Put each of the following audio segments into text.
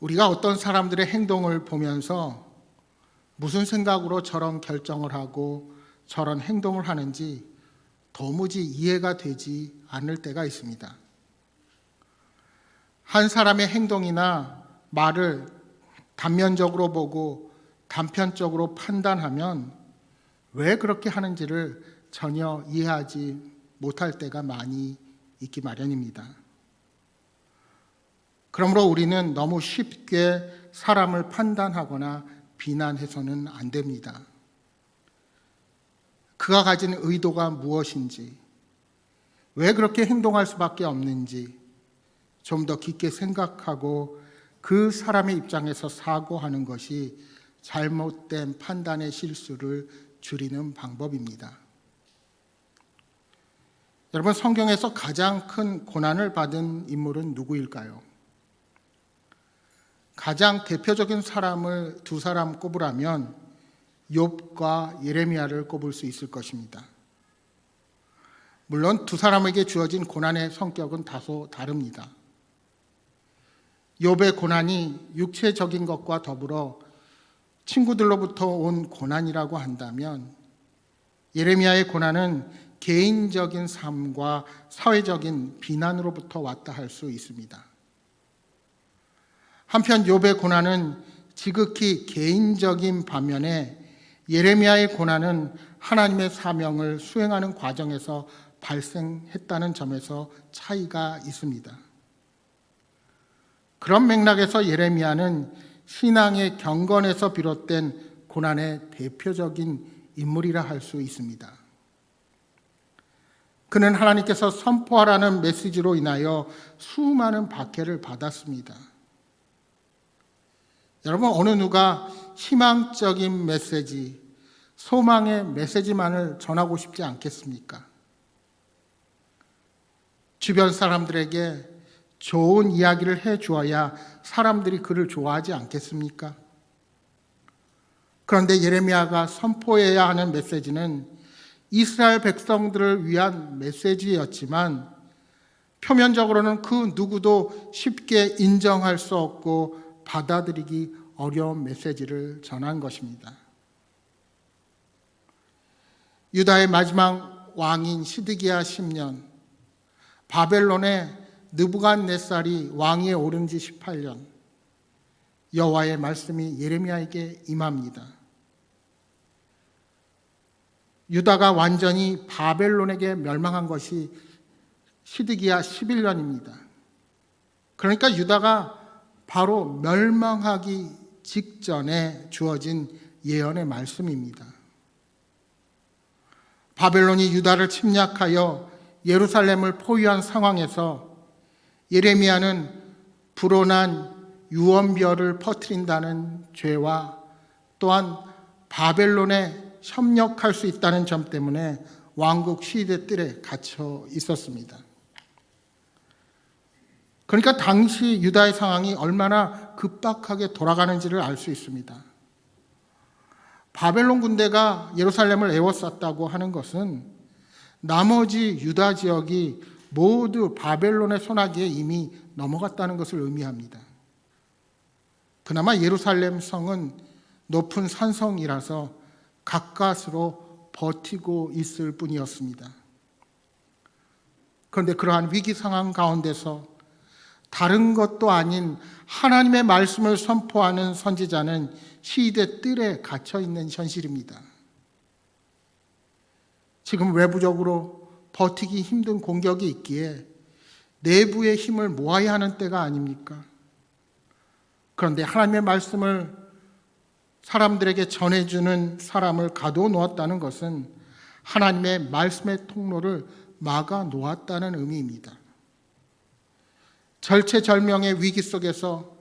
우리가 어떤 사람들의 행동을 보면서 무슨 생각으로 저런 결정을 하고 저런 행동을 하는지 도무지 이해가 되지 않을 때가 있습니다. 한 사람의 행동이나 말을 단면적으로 보고 단편적으로 판단하면 왜 그렇게 하는지를 전혀 이해하지 못할 때가 많이 있기 마련입니다. 그러므로 우리는 너무 쉽게 사람을 판단하거나 비난해서는 안 됩니다. 그가 가진 의도가 무엇인지, 왜 그렇게 행동할 수밖에 없는지 좀 더 깊게 생각하고 그 사람의 입장에서 사고하는 것이 잘못된 판단의 실수를 줄이는 방법입니다. 여러분, 성경에서 가장 큰 고난을 받은 인물은 누구일까요? 가장 대표적인 사람을 두 사람 꼽으라면 욥과 예레미야를 꼽을 수 있을 것입니다. 물론 두 사람에게 주어진 고난의 성격은 다소 다릅니다. 욥의 고난이 육체적인 것과 더불어 친구들로부터 온 고난이라고 한다면 예레미야의 고난은 개인적인 삶과 사회적인 비난으로부터 왔다 할 수 있습니다. 한편 욥의 고난은 지극히 개인적인 반면에 예레미야의 고난은 하나님의 사명을 수행하는 과정에서 발생했다는 점에서 차이가 있습니다. 그런 맥락에서 예레미야는 신앙의 경건에서 비롯된 고난의 대표적인 인물이라 할 수 있습니다. 그는 하나님께서 선포하라는 메시지로 인하여 수많은 박해를 받았습니다. 여러분, 어느 누가 희망적인 메시지, 소망의 메시지만을 전하고 싶지 않겠습니까? 주변 사람들에게 좋은 이야기를 해주어야 사람들이 그를 좋아하지 않겠습니까? 그런데 예레미야가 선포해야 하는 메시지는 이스라엘 백성들을 위한 메시지였지만 표면적으로는 그 누구도 쉽게 인정할 수 없고 받아들이기 어려운 메시지를 전한 것입니다. 유다의 마지막 왕인 시드기야 10년, 바벨론의 느부갓네살이 왕위에 오른 지 18년, 여호와의 말씀이 예레미야에게 임합니다. 유다가 완전히 바벨론에게 멸망한 것이 시드기야 11년입니다. 그러니까 유다가 바로 멸망하기 직전에 주어진 예언의 말씀입니다. 바벨론이 유다를 침략하여 예루살렘을 포위한 상황에서 예레미야는 불온한 유언별을 퍼뜨린다는 죄와 또한 바벨론에 협력할 수 있다는 점 때문에 왕국 시대 뜰에 갇혀 있었습니다. 그러니까 당시 유다의 상황이 얼마나 급박하게 돌아가는지를 알 수 있습니다. 바벨론 군대가 예루살렘을 에워쌌다고 하는 것은 나머지 유다 지역이 모두 바벨론의 손아귀에 이미 넘어갔다는 것을 의미합니다. 그나마 예루살렘 성은 높은 산성이라서 가까스로 버티고 있을 뿐이었습니다. 그런데 그러한 위기 상황 가운데서 다른 것도 아닌 하나님의 말씀을 선포하는 선지자는 시대 뜰에 갇혀 있는 현실입니다. 지금 외부적으로 버티기 힘든 공격이 있기에 내부의 힘을 모아야 하는 때가 아닙니까? 그런데 하나님의 말씀을 사람들에게 전해주는 사람을 가두어 놓았다는 것은 하나님의 말씀의 통로를 막아 놓았다는 의미입니다. 절체절명의 위기 속에서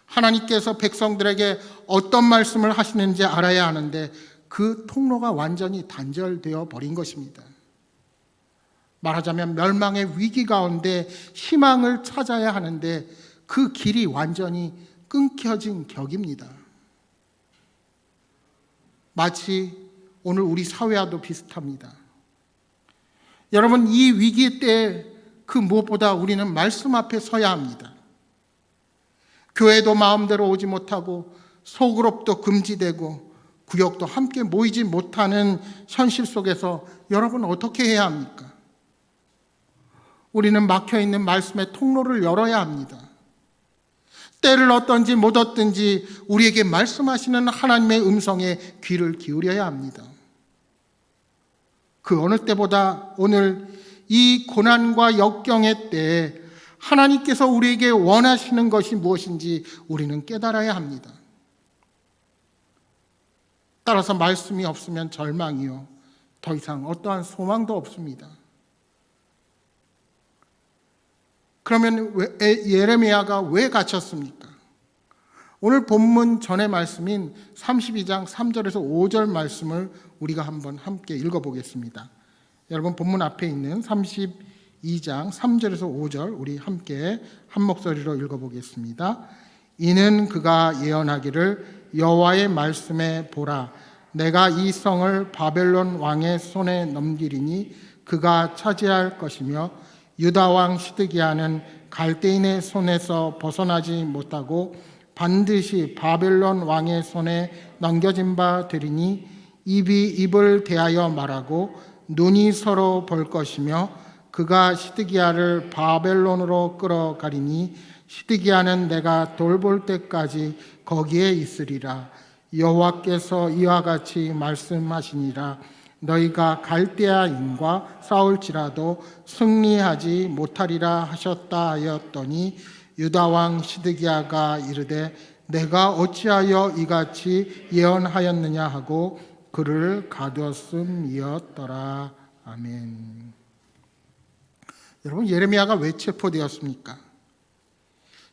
하나님께서 백성들에게 어떤 말씀을 하시는지 알아야 하는데 그 통로가 완전히 단절되어 버린 것입니다. 말하자면 멸망의 위기 가운데 희망을 찾아야 하는데 그 길이 완전히 끊겨진 격입니다. 마치 오늘 우리 사회와도 비슷합니다. 여러분, 이 위기 때 그 무엇보다 우리는 말씀 앞에 서야 합니다. 교회도 마음대로 오지 못하고 소그룹도 금지되고 구역도 함께 모이지 못하는 현실 속에서 여러분 어떻게 해야 합니까? 우리는 막혀있는 말씀의 통로를 열어야 합니다. 때를 얻든지 못 얻든지 우리에게 말씀하시는 하나님의 음성에 귀를 기울여야 합니다. 그 어느 때보다 오늘 이 고난과 역경의 때에 하나님께서 우리에게 원하시는 것이 무엇인지 우리는 깨달아야 합니다. 따라서 말씀이 없으면 절망이요, 더 이상 어떠한 소망도 없습니다. 그러면 예레미야가 왜 갇혔습니까? 오늘 본문 전의 말씀인 32장 3절에서 5절 말씀을 우리가 한번 함께 읽어보겠습니다. 여러분 본문 앞에 있는 32장 3절에서 5절 우리 함께 한 목소리로 읽어보겠습니다. 이는 그가 예언하기를 여호와의 말씀에 보라, 내가 이 성을 바벨론 왕의 손에 넘기리니 그가 차지할 것이며 유다 왕 시드기야는 갈대인의 손에서 벗어나지 못하고 반드시 바벨론 왕의 손에 넘겨진 바 되리니 입이 입을 대하여 말하고 눈이 서로 볼 것이며 그가 시드기야를 바벨론으로 끌어가리니 시드기야는 내가 돌볼 때까지 거기에 있으리라. 여호와께서 이와 같이 말씀하시니라. 너희가 갈대아인과 싸울지라도 승리하지 못하리라 하셨다 하였더니 유다 왕 시드기야가 이르되 내가 어찌하여 이같이 예언하였느냐 하고 그를 가두었음이었더라. 아멘. 여러분, 예레미야가 왜 체포되었습니까?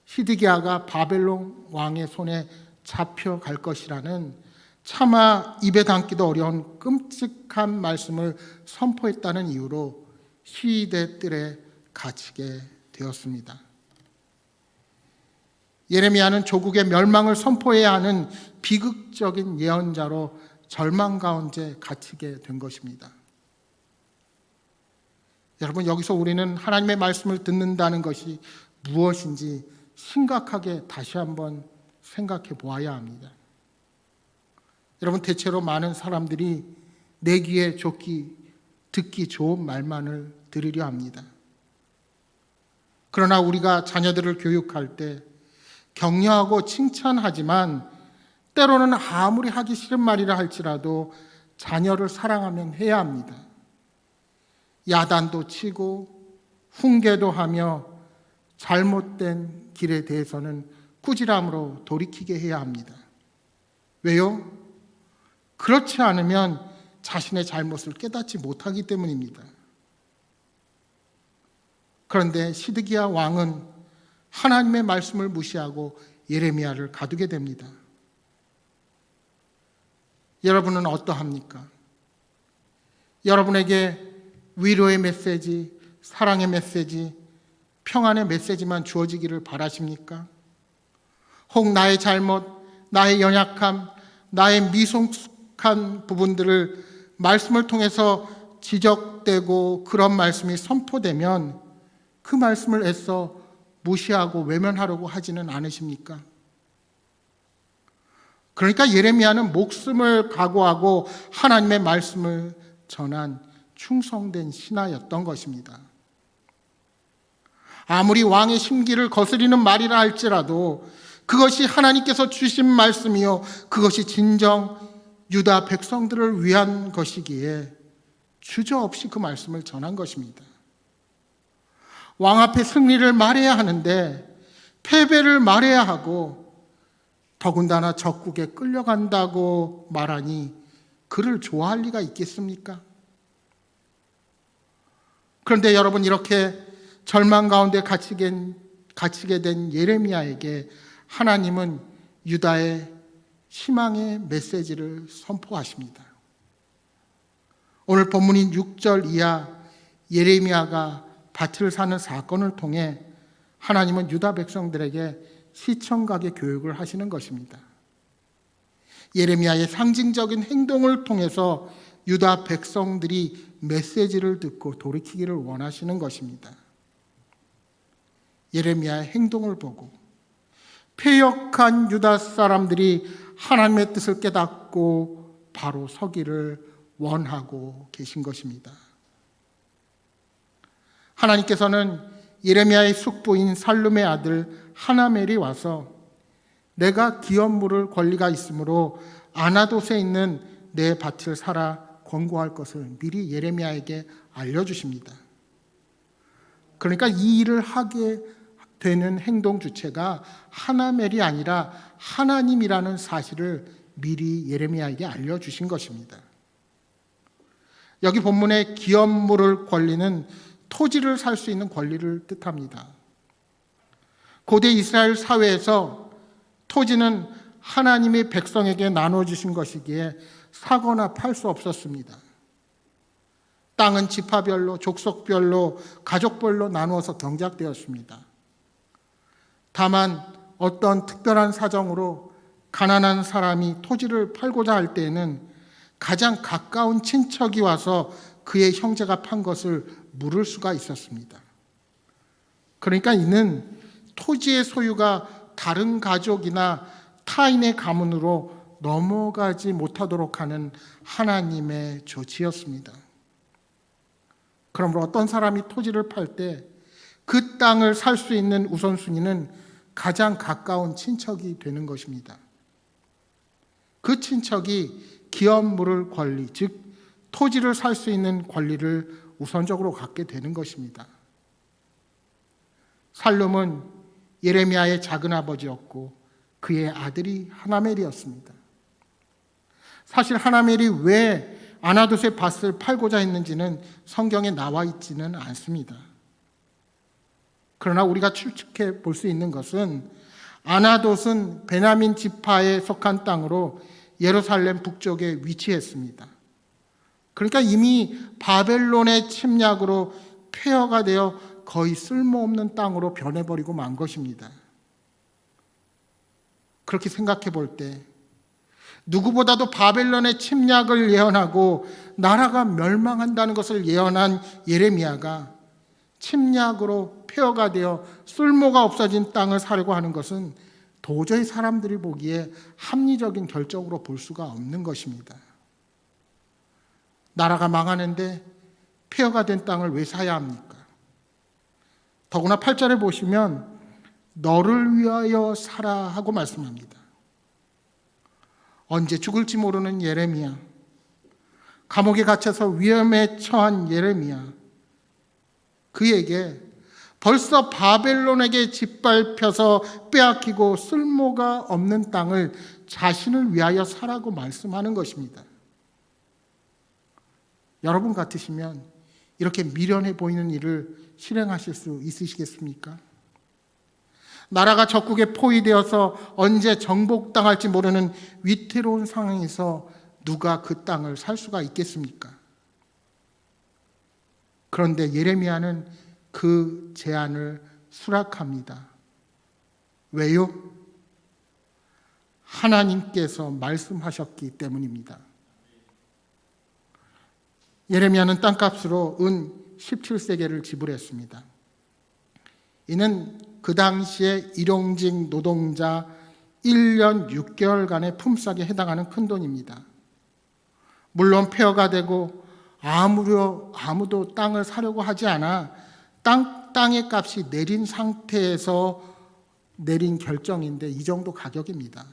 시드기야가 바벨론 왕의 손에 잡혀갈 것이라는 차마 입에 담기도 어려운 끔찍한 말씀을 선포했다는 이유로 시위대 뜰에 갇히게 되었습니다. 예레미야는 조국의 멸망을 선포해야 하는 비극적인 예언자로 절망 가운데 갇히게 된 것입니다. 여러분, 여기서 우리는 하나님의 말씀을 듣는다는 것이 무엇인지 심각하게 다시 한번 생각해 보아야 합니다. 여러분, 대체로 많은 사람들이 내 귀에 좋기, 듣기 좋은 말만을 들으려 합니다. 그러나 우리가 자녀들을 교육할 때 격려하고 칭찬하지만 때로는 아무리 하기 싫은 말이라 할지라도 자녀를 사랑하면 해야 합니다. 야단도 치고 훈계도 하며 잘못된 길에 대해서는 꾸지람으로 돌이키게 해야 합니다. 왜요? 그렇지 않으면 자신의 잘못을 깨닫지 못하기 때문입니다. 그런데 시드기야 왕은 하나님의 말씀을 무시하고 예레미야를 가두게 됩니다. 여러분은 어떠합니까? 여러분에게 위로의 메시지, 사랑의 메시지, 평안의 메시지만 주어지기를 바라십니까? 혹 나의 잘못, 나의 연약함, 나의 미성숙한 부분들을 말씀을 통해서 지적되고 그런 말씀이 선포되면 그 말씀을 애써 무시하고 외면하려고 하지는 않으십니까? 그러니까 예레미야는 목숨을 각오하고 하나님의 말씀을 전한 충성된 신하였던 것입니다. 아무리 왕의 심기를 거스리는 말이라 할지라도 그것이 하나님께서 주신 말씀이요, 그것이 진정 유다 백성들을 위한 것이기에 주저없이 그 말씀을 전한 것입니다. 왕 앞에 승리를 말해야 하는데 패배를 말해야 하고 더군다나 적국에 끌려간다고 말하니 그를 좋아할 리가 있겠습니까? 그런데 여러분, 이렇게 절망 가운데 갇히게 된 예레미야에게 하나님은 유다의 희망의 메시지를 선포하십니다. 오늘 본문인 6절 이하 예레미야가 밭을 사는 사건을 통해 하나님은 유다 백성들에게 시청각의 교육을 하시는 것입니다. 예레미야의 상징적인 행동을 통해서 유다 백성들이 메시지를 듣고 돌이키기를 원하시는 것입니다. 예레미야의 행동을 보고 패역한 유다 사람들이 하나님의 뜻을 깨닫고 바로 서기를 원하고 계신 것입니다. 하나님께서는 예레미야의 숙부인 살룸의 아들 하나멜이 와서 내가 기업 물을 권리가 있으므로 아나돗에 있는 내 밭을 사라 권고할 것을 미리 예레미야에게 알려주십니다. 그러니까 이 일을 하게 되는 행동 주체가 하나멜이 아니라 하나님이라는 사실을 미리 예레미야에게 알려주신 것입니다. 여기 본문의 기업 물을 권리는 토지를 살 수 있는 권리를 뜻합니다. 고대 이스라엘 사회에서 토지는 하나님이 백성에게 나눠주신 것이기에 사거나 팔 수 없었습니다. 땅은 지파별로, 족속별로, 가족별로 나누어서 경작되었습니다. 다만 어떤 특별한 사정으로 가난한 사람이 토지를 팔고자 할 때에는 가장 가까운 친척이 와서 그의 형제가 판 것을 물을 수가 있었습니다. 그러니까 이는 토지의 소유가 다른 가족이나 타인의 가문으로 넘어가지 못하도록 하는 하나님의 조치였습니다. 그러므로 어떤 사람이 토지를 팔 때 그 땅을 살 수 있는 우선순위는 가장 가까운 친척이 되는 것입니다. 그 친척이 기업 물을 권리, 즉 토지를 살 수 있는 권리를 우선적으로 갖게 되는 것입니다. 살룸은 예레미야의 작은 아버지였고 그의 아들이 하나멜이었습니다. 사실 하나멜이 왜 아나돗의 밭을 팔고자 했는지는 성경에 나와 있지는 않습니다. 그러나 우리가 추측해 볼 수 있는 것은 아나돗은 베냐민 지파에 속한 땅으로 예루살렘 북쪽에 위치했습니다. 그러니까 이미 바벨론의 침략으로 폐허가 되어 거의 쓸모없는 땅으로 변해버리고 만 것입니다. 그렇게 생각해 볼 때 누구보다도 바벨론의 침략을 예언하고 나라가 멸망한다는 것을 예언한 예레미야가 침략으로 폐허가 되어 쓸모가 없어진 땅을 사려고 하는 것은 도저히 사람들이 보기에 합리적인 결정으로 볼 수가 없는 것입니다. 나라가 망하는데 폐허가 된 땅을 왜 사야 합니까? 더구나 8절에 보시면 너를 위하여 사라 하고 말씀합니다. 언제 죽을지 모르는 예레미야, 감옥에 갇혀서 위험에 처한 예레미야, 그에게 벌써 바벨론에게 짓밟혀서 빼앗기고 쓸모가 없는 땅을 자신을 위하여 사라고 말씀하는 것입니다. 여러분 같으시면 이렇게 미련해 보이는 일을 실행하실 수 있으시겠습니까? 나라가 적국에 포위되어서 언제 정복당할지 모르는 위태로운 상황에서 누가 그 땅을 살 수가 있겠습니까? 그런데 예레미야는 그 제안을 수락합니다. 왜요? 하나님께서 말씀하셨기 때문입니다. 예레미야는 땅값으로 은 17세겔을 지불했습니다. 이는 그 당시에 일용직 노동자 1년 6개월간의 품삯에 해당하는 큰 돈입니다. 물론 폐허가 되고 아무도 땅을 사려고 하지 않아 땅의 값이 내린 상태에서 내린 결정인데 이 정도 가격입니다.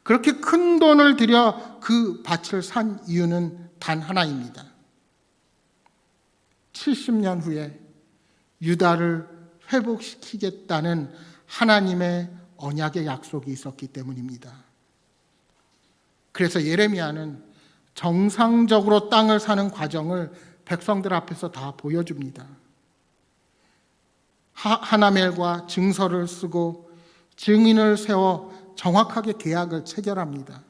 그렇게 큰 돈을 들여 그 밭을 산 이유는 단 하나입니다. 70년 후에 유다를 회복시키겠다는 하나님의 언약의 약속이 있었기 때문입니다. 그래서 예레미야는 정상적으로 땅을 사는 과정을 백성들 앞에서 다 보여줍니다. 하나멜과 증서를 쓰고 증인을 세워 정확하게 계약을 체결합니다.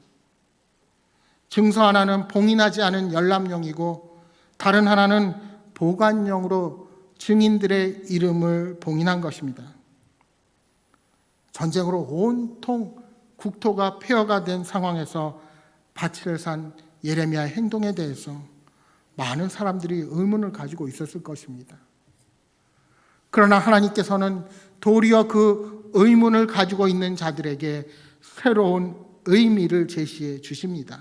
증서 하나는 봉인하지 않은 열람용이고 다른 하나는 보관용으로 증인들의 이름을 봉인한 것입니다. 전쟁으로 온통 국토가 폐허가 된 상황에서 밭을 산 예레미야의 행동에 대해서 많은 사람들이 의문을 가지고 있었을 것입니다. 그러나 하나님께서는 도리어 그 의문을 가지고 있는 자들에게 새로운 의미를 제시해 주십니다.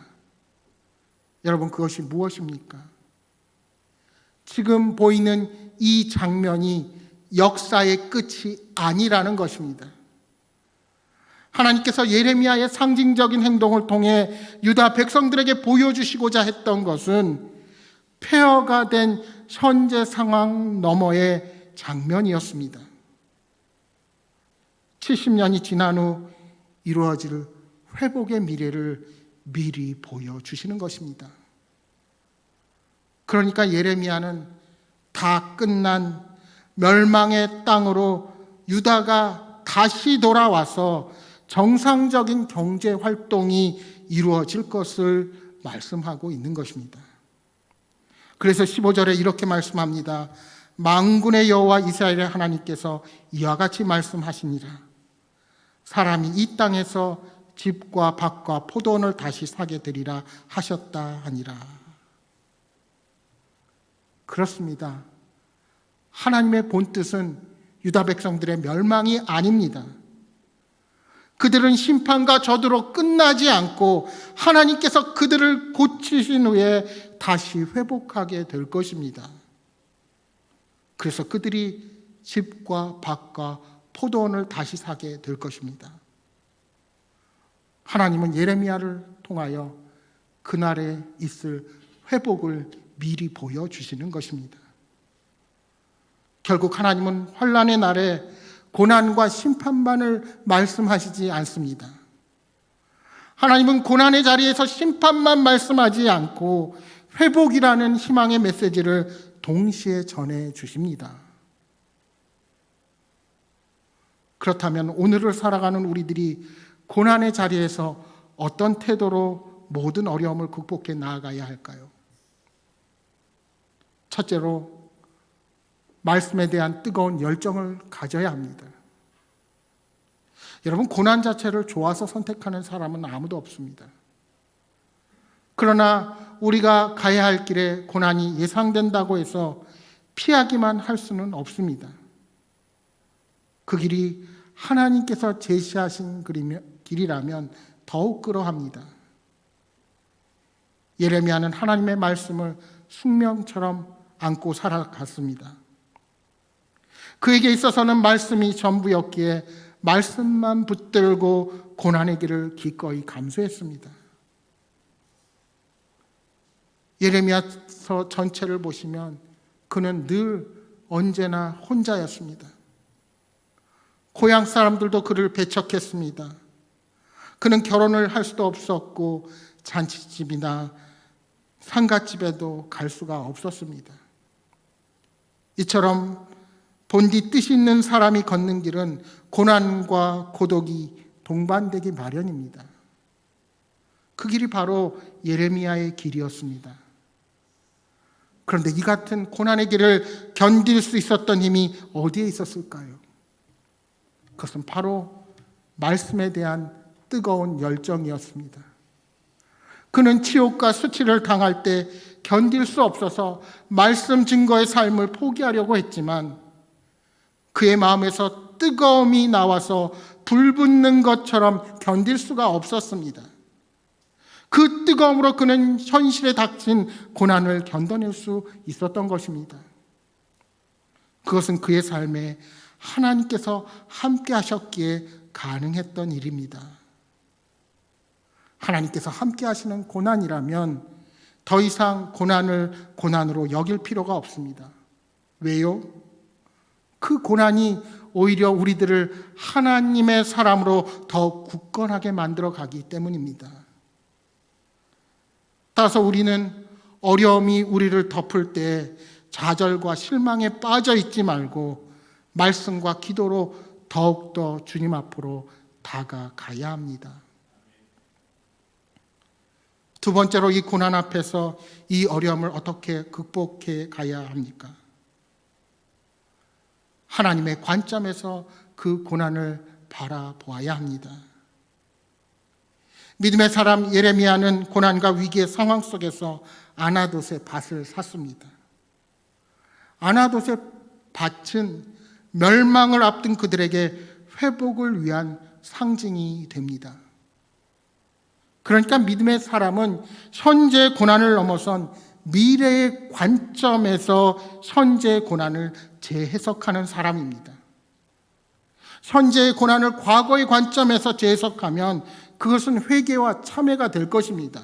여러분, 그것이 무엇입니까? 지금 보이는 이 장면이 역사의 끝이 아니라는 것입니다. 하나님께서 예레미야의 상징적인 행동을 통해 유다 백성들에게 보여주시고자 했던 것은 폐허가 된 현재 상황 너머의 장면이었습니다. 70년이 지난 후 이루어질 회복의 미래를 미리 보여주시는 것입니다. 그러니까 예레미야는 다 끝난 멸망의 땅으로 유다가 다시 돌아와서 정상적인 경제 활동이 이루어질 것을 말씀하고 있는 것입니다. 그래서 15절에 이렇게 말씀합니다. 만군의 여호와 이스라엘의 하나님께서 이와 같이 말씀하시니라. 사람이 이 땅에서 집과 밭과 포도원을 다시 사게 되리라 하셨다 하니라. 그렇습니다. 하나님의 본뜻은 유다 백성들의 멸망이 아닙니다. 그들은 심판과 저주로 끝나지 않고 하나님께서 그들을 고치신 후에 다시 회복하게 될 것입니다. 그래서 그들이 집과 밭과 포도원을 다시 사게 될 것입니다. 하나님은 예레미야를 통하여 그날에 있을 회복을 미리 보여주시는 것입니다. 결국 하나님은 환난의 날에 고난과 심판만을 말씀하시지 않습니다. 하나님은 고난의 자리에서 심판만 말씀하지 않고 회복이라는 희망의 메시지를 동시에 전해 주십니다. 그렇다면 오늘을 살아가는 우리들이 고난의 자리에서 어떤 태도로 모든 어려움을 극복해 나아가야 할까요? 첫째로 말씀에 대한 뜨거운 열정을 가져야 합니다. 여러분, 고난 자체를 좋아서 선택하는 사람은 아무도 없습니다. 그러나 우리가 가야 할 길에 고난이 예상된다고 해서 피하기만 할 수는 없습니다. 그 길이 하나님께서 제시하신 길이라면 더욱 그러합니다. 예레미야는 하나님의 말씀을 숙명처럼 안고 살아갔습니다. 그에게 있어서는 말씀이 전부였기에 말씀만 붙들고 고난의 길을 기꺼이 감수했습니다. 예레미야서 전체를 보시면 그는 늘 언제나 혼자였습니다. 고향 사람들도 그를 배척했습니다. 그는 결혼을 할 수도 없었고 잔치집이나 상갓집에도 갈 수가 없었습니다. 이처럼 본디 뜻이 있는 사람이 걷는 길은 고난과 고독이 동반되기 마련입니다. 그 길이 바로 예레미야의 길이었습니다. 그런데 이 같은 고난의 길을 견딜 수 있었던 힘이 어디에 있었을까요? 그것은 바로 말씀에 대한 뜨거운 열정이었습니다. 그는 치욕과 수치를 당할 때 견딜 수 없어서 말씀 증거의 삶을 포기하려고 했지만 그의 마음에서 뜨거움이 나와서 불붙는 것처럼 견딜 수가 없었습니다. 그 뜨거움으로 그는 현실에 닥친 고난을 견뎌낼 수 있었던 것입니다. 그것은 그의 삶에 하나님께서 함께 하셨기에 가능했던 일입니다. 하나님께서 함께 하시는 고난이라면 더 이상 고난을 고난으로 여길 필요가 없습니다. 왜요? 그 고난이 오히려 우리들을 하나님의 사람으로 더 굳건하게 만들어 가기 때문입니다. 따라서 우리는 어려움이 우리를 덮을 때 좌절과 실망에 빠져 있지 말고 말씀과 기도로 더욱더 주님 앞으로 다가가야 합니다. 두 번째로 이 고난 앞에서 이 어려움을 어떻게 극복해 가야 합니까? 하나님의 관점에서 그 고난을 바라보아야 합니다. 믿음의 사람 예레미야는 고난과 위기의 상황 속에서 아나돗의 밭을 샀습니다. 아나돗의 밭은 멸망을 앞둔 그들에게 회복을 위한 상징이 됩니다. 그러니까 믿음의 사람은 현재 고난을 넘어선 미래의 관점에서 현재의 고난을 재해석하는 사람입니다. 현재의 고난을 과거의 관점에서 재해석하면 그것은 회개와 참회가 될 것입니다.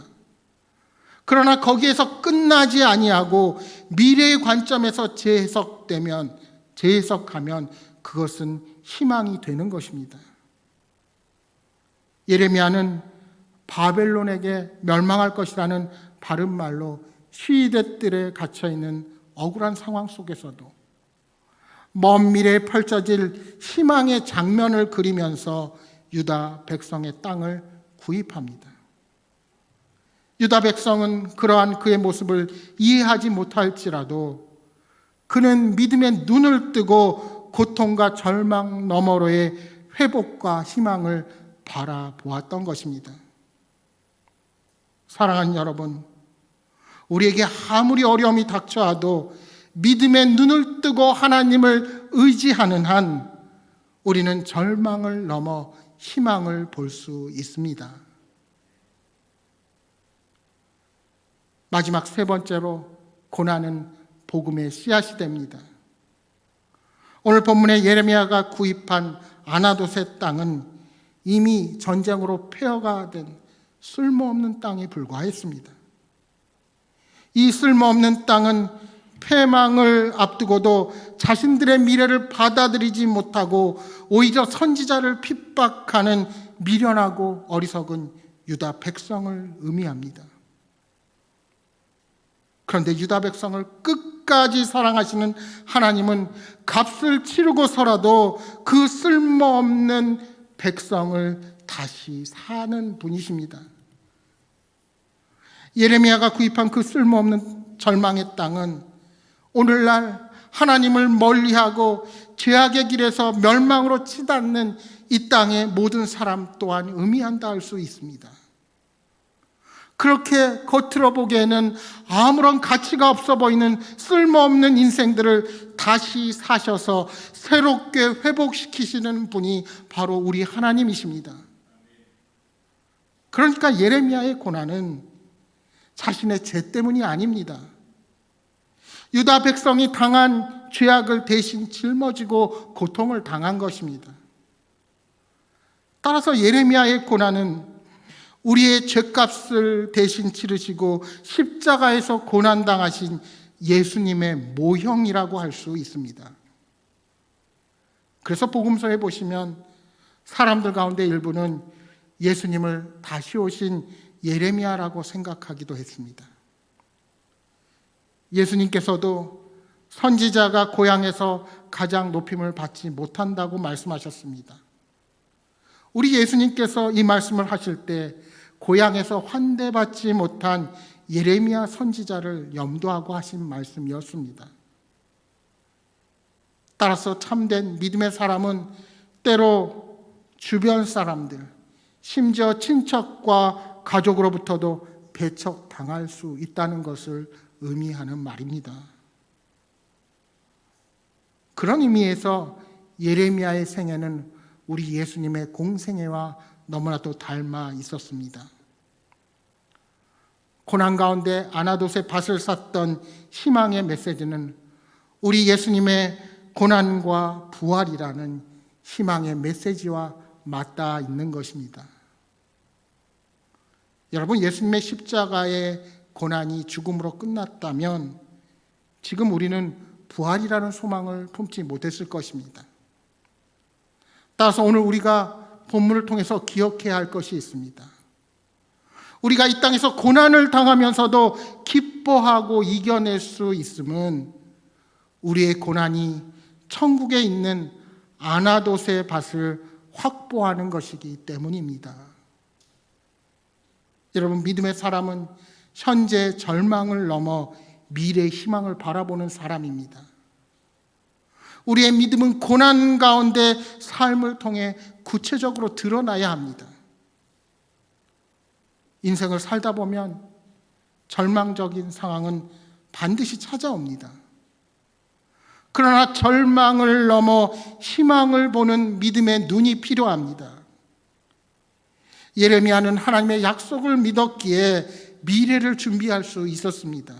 그러나 거기에서 끝나지 아니하고 미래의 관점에서 재해석하면 그것은 희망이 되는 것입니다. 예레미야는 바벨론에게 멸망할 것이라는 바른 말로 시대들에 갇혀있는 억울한 상황 속에서도 먼 미래에 펼쳐질 희망의 장면을 그리면서 유다 백성의 땅을 구입합니다. 유다 백성은 그러한 그의 모습을 이해하지 못할지라도 그는 믿음의 눈을 뜨고 고통과 절망 너머로의 회복과 희망을 바라보았던 것입니다. 사랑하는 여러분, 우리에게 아무리 어려움이 닥쳐와도 믿음의 눈을 뜨고 하나님을 의지하는 한 우리는 절망을 넘어 희망을 볼 수 있습니다. 마지막 세 번째로 고난은 복음의 씨앗이 됩니다. 오늘 본문에 예레미야가 구입한 아나돗의 땅은 이미 전쟁으로 폐허가 된 쓸모없는 땅에 불과했습니다. 이 쓸모없는 땅은 패망을 앞두고도 자신들의 미래를 받아들이지 못하고 오히려 선지자를 핍박하는 미련하고 어리석은 유다 백성을 의미합니다. 그런데 유다 백성을 끝까지 사랑하시는 하나님은 값을 치르고서라도 그 쓸모없는 백성을 다시 사는 분이십니다. 예레미야가 구입한 그 쓸모없는 절망의 땅은 오늘날 하나님을 멀리하고 죄악의 길에서 멸망으로 치닫는 이 땅의 모든 사람 또한 의미한다 할 수 있습니다. 그렇게 겉으로 보기에는 아무런 가치가 없어 보이는 쓸모없는 인생들을 다시 사셔서 새롭게 회복시키시는 분이 바로 우리 하나님이십니다. 그러니까 예레미야의 고난은 자신의 죄 때문이 아닙니다. 유다 백성이 당한 죄악을 대신 짊어지고 고통을 당한 것입니다. 따라서 예레미야의 고난은 우리의 죄값을 대신 치르시고 십자가에서 고난당하신 예수님의 모형이라고 할 수 있습니다. 그래서 복음서에 보시면 사람들 가운데 일부는 예수님을 다시 오신 예레미야라고 생각하기도 했습니다. 예수님께서도 선지자가 고향에서 가장 높임을 받지 못한다고 말씀하셨습니다. 우리 예수님께서 이 말씀을 하실 때 고향에서 환대받지 못한 예레미야 선지자를 염두하고 하신 말씀이었습니다. 따라서 참된 믿음의 사람은 때로 주변 사람들, 심지어 친척과 가족으로부터도 배척당할 수 있다는 것을 의미하는 말입니다. 그런 의미에서 예레미야의 생애는 우리 예수님의 공생애와 너무나도 닮아 있었습니다. 고난 가운데 아나돗의 밭을 샀던 희망의 메시지는 우리 예수님의 고난과 부활이라는 희망의 메시지와 맞닿아 있는 것입니다. 여러분, 예수님의 십자가의 고난이 죽음으로 끝났다면 지금 우리는 부활이라는 소망을 품지 못했을 것입니다. 따라서 오늘 우리가 본문을 통해서 기억해야 할 것이 있습니다. 우리가 이 땅에서 고난을 당하면서도 기뻐하고 이겨낼 수 있음은 우리의 고난이 천국에 있는 아나돗의 밭을 확보하는 것이기 때문입니다. 여러분, 믿음의 사람은 현재 절망을 넘어 미래의 희망을 바라보는 사람입니다. 우리의 믿음은 고난 가운데 삶을 통해 구체적으로 드러나야 합니다. 인생을 살다 보면 절망적인 상황은 반드시 찾아옵니다. 그러나 절망을 넘어 희망을 보는 믿음의 눈이 필요합니다. 예레미야는 하나님의 약속을 믿었기에 미래를 준비할 수 있었습니다.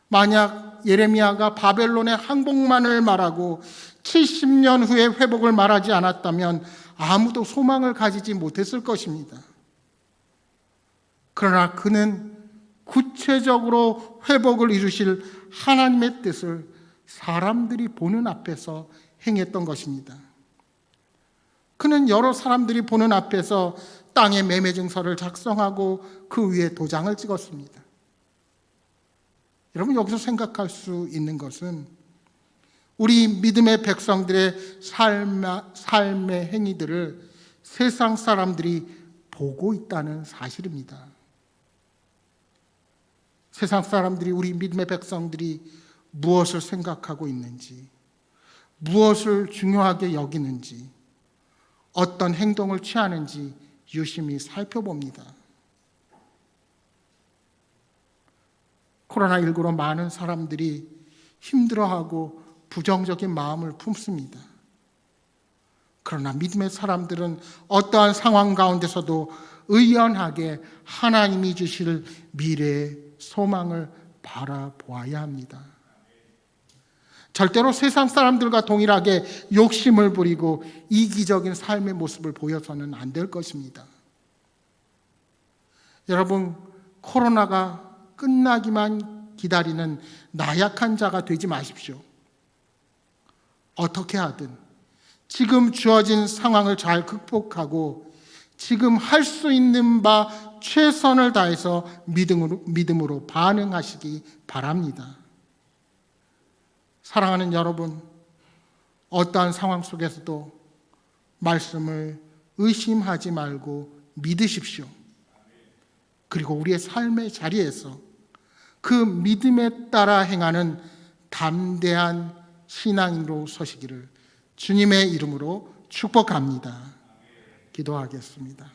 만약 예레미야가 바벨론의 항복만을 말하고 70년 후에 회복을 말하지 않았다면 아무도 소망을 가지지 못했을 것입니다. 그러나 그는 구체적으로 회복을 이루실 하나님의 뜻을 사람들이 보는 앞에서 행했던 것입니다. 그는 여러 사람들이 보는 앞에서 땅의 매매 증서를 작성하고 그 위에 도장을 찍었습니다. 여러분, 여기서 생각할 수 있는 것은 우리 믿음의 백성들의 삶의 행위들을 세상 사람들이 보고 있다는 사실입니다. 세상 사람들이, 우리 믿음의 백성들이 무엇을 생각하고 있는지, 무엇을 중요하게 여기는지, 어떤 행동을 취하는지 유심히 살펴봅니다. 코로나19로 많은 사람들이 힘들어하고 부정적인 마음을 품습니다. 그러나 믿음의 사람들은 어떠한 상황 가운데서도 의연하게 하나님이 주실 미래의 소망을 바라보아야 합니다. 절대로 세상 사람들과 동일하게 욕심을 부리고 이기적인 삶의 모습을 보여서는 안 될 것입니다. 여러분, 코로나가 끝나기만 기다리는 나약한 자가 되지 마십시오. 어떻게 하든 지금 주어진 상황을 잘 극복하고 지금 할 수 있는 바 최선을 다해서 믿음으로 반응하시기 바랍니다. 사랑하는 여러분, 어떠한 상황 속에서도 말씀을 의심하지 말고 믿으십시오. 그리고 우리의 삶의 자리에서 그 믿음에 따라 행하는 담대한 신앙인으로 서시기를 주님의 이름으로 축복합니다. 기도하겠습니다.